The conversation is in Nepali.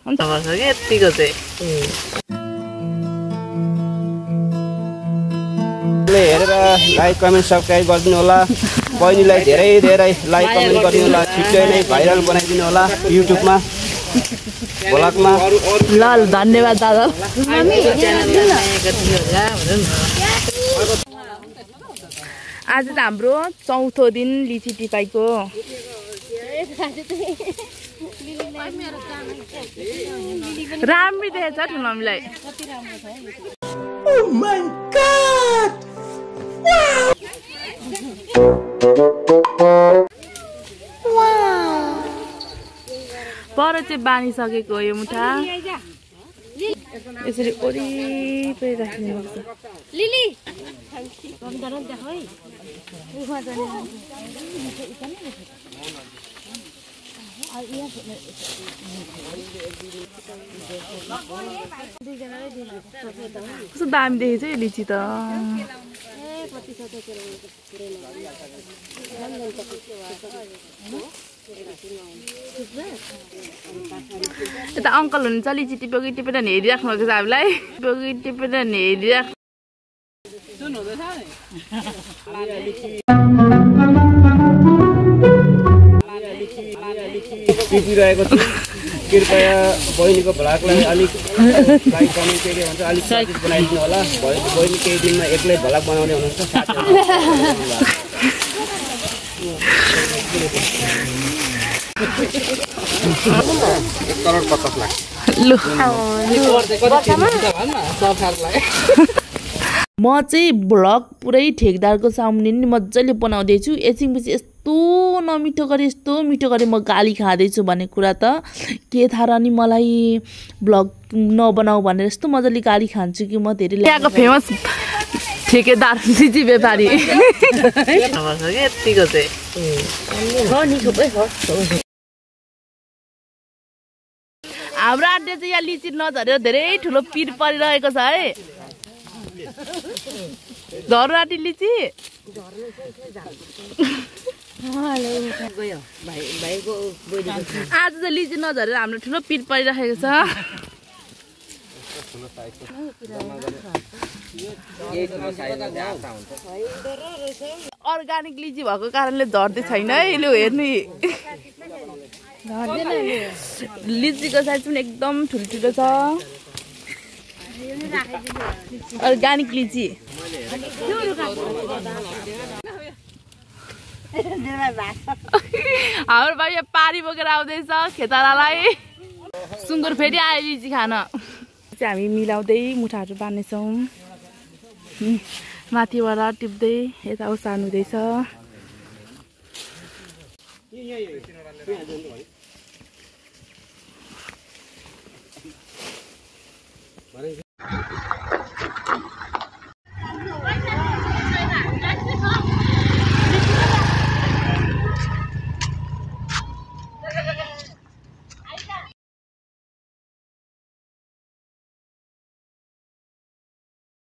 हुन्छ भन्छ कि यतिको चाहिँ हेरेर लाइक कमेन्ट सब्सक्राइब गरिदिनु होला बहिनीलाई धेरै धेरै लाइक कमेन्ट गरिदिनु होला छिट्टै नै भाइरल बनाइदिनु होला युट्युबमा भ्लगमा ल धन्यवाद दादा आज त हाम्रो चौथो दिन लिची टिपाईको राम्रै देखेछ ठुलो मम्मीलाई Oh my God! Wow! पर चाहिँ बानिसकेको यो मुठा यसरी वरिपरि राखिदिनुपर्छ लिली कस्तो दामी देखेछ यो लिची त यता अङ्कल हुनुहुन्छ लिची टिपेको टिपेर हेरिराख्नु भएको छ हामीलाई टिपेर हेरिराख्नु टिपिरहेको छु कृपया बहिनीको भ्लगलाई अलिक लाइक कमेन्ट के भन्छ अलिक स्वादिष्ट बनाइदिनु होला बहिनी केही दिनमा एक्लै भ्लग बनाउने हुनुहुन्छ म चाहिँ भ्लग पुरै ठेकदारको सामुन्ने नि मजाले बनाउँदैछु एकछिनपछि यस्तो नमिठो गरी यस्तो मिठो गरी म गाली खाँदैछु भन्ने कुरा त के थाहा र नि मलाई भ्लग नबनाऊ भनेर यस्तो मजाले गाली खान्छु कि म धेरै यहाँको फेमस ठेकेदार लिची व्यापारी यतिको चाहिँ हाम्रो आन्टी चाहिँ यहाँ लिची नझरेर धेरै ठुलो पिर परिरहेको छ है झर्नु आँटी लिची आज चाहिँ लिची नझरेर हाम्रो ठुलो पिर परिरहेको छ अर्ग्यानिक लिची भएको कारणले झर्दै छैन है लु हेर्नु लिचीको साइज पनि एकदम ठुल्ठुलो छ अर्ग्यानिक लिची हाम्रो बाबु यहाँ पारी बोकेर आउँदैछ खेतालालाई सुँगुर फेरि आयो लिची खान हामी मिलाउँदै मुठाहरू बाँध्नेछौँ माथिबाट टिप्दै यता उसार्नु हुँदैछ